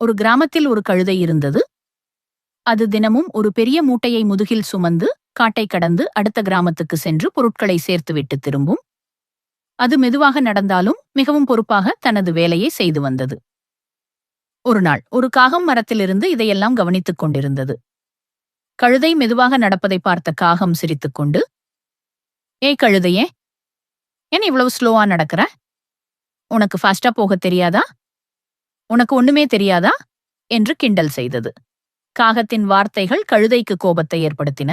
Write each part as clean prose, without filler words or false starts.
ஒரு கிராமத்தில் ஒரு கழுதை இருந்தது. அது தினமும் ஒரு பெரிய மூட்டையை முதுகில் சுமந்து காட்டை கடந்து அடுத்த கிராமத்துக்கு சென்று பொருட்களை சேர்த்துவிட்டு திரும்பும். அது மெதுவாக நடந்தாலும் மிகவும் பொறுப்பாக தனது வேலையை செய்து வந்தது. ஒரு நாள் ஒரு காகம் மரத்திலிருந்து இதையெல்லாம் கவனித்துக் கொண்டிருந்தது. கழுதை மெதுவாக நடப்பதை பார்த்த காகம் சிரித்துக்கொண்டு, ஏய் கழுதையே, ஏன் இவ்வளவு ஸ்லோவா நடக்கிற? உனக்கு ஃபாஸ்டா போக தெரியாதா? உனக்கு ஒண்ணுமே தெரியாதா என்று கிண்டல் செய்தது. காகத்தின் வார்த்தைகள் கழுதைக்கு கோபத்தை ஏற்படுத்தின.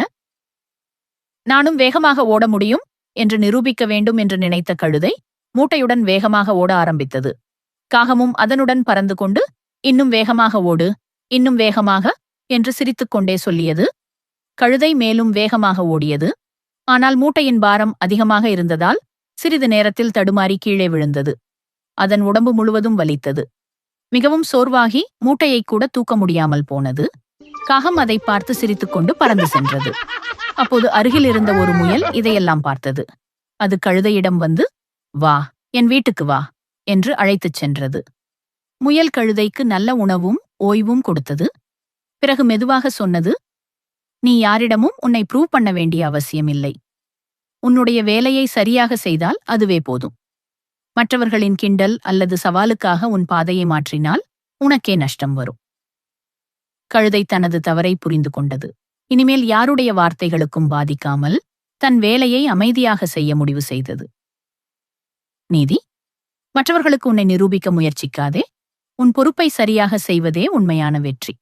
நானும் வேகமாக ஓட முடியும் என்று நிரூபிக்க வேண்டும் என்று நினைத்த கழுதை மூட்டையுடன் வேகமாக ஓட ஆரம்பித்தது. காகமும் அதனுடன் பறந்து கொண்டு, இன்னும் வேகமாக ஓடு, இன்னும் வேகமாக என்று சிரித்துக்கொண்டே சொல்லியது. கழுதை மேலும் வேகமாக ஓடியது. ஆனால் மூட்டையின் பாரம் அதிகமாக இருந்ததால் சிறிது நேரத்தில் தடுமாறி கீழே விழுந்தது. அதன் உடம்பு முழுவதும் வலித்தது. மிகவும் சோர்வாகி மூட்டையை கூட தூக்க முடியாமல் போனது. காகம் அதை பார்த்து சிரித்துக்கொண்டு பறந்து சென்றது. அப்போது அருகில் இருந்த ஒரு முயல் இதையெல்லாம் பார்த்தது. அது கழுதையிடம் வந்து, வா, என் வீட்டுக்கு வா என்று அழைத்துச் சென்றது. முயல் கழுதைக்கு நல்ல உணவும் ஓய்வும் கொடுத்தது. பிறகு மெதுவாக சொன்னது, நீ யாரிடமும் உன்னை ப்ரூவ் பண்ண வேண்டிய அவசியமில்லை. உன்னுடைய வேலையை சரியாக செய்தால் அதுவே போதும். மற்றவர்களின் கிண்டல் அல்லது சவாலுக்காக உன் பாதையை மாற்றினால் உனக்கே நஷ்டம் வரும். கழுதை தனது தவறை புரிந்து கொண்டது. இனிமேல் யாருடைய வார்த்தைகளுக்கும் பாதிக்காமல் தன் வேலையை அமைதியாக செய்ய முடிவு செய்தது. நீதி: மற்றவர்களுக்கு உன்னை நிரூபிக்க முயற்சிக்காதே. உன் பொறுப்பை சரியாக செய்வதே உண்மையான வெற்றி.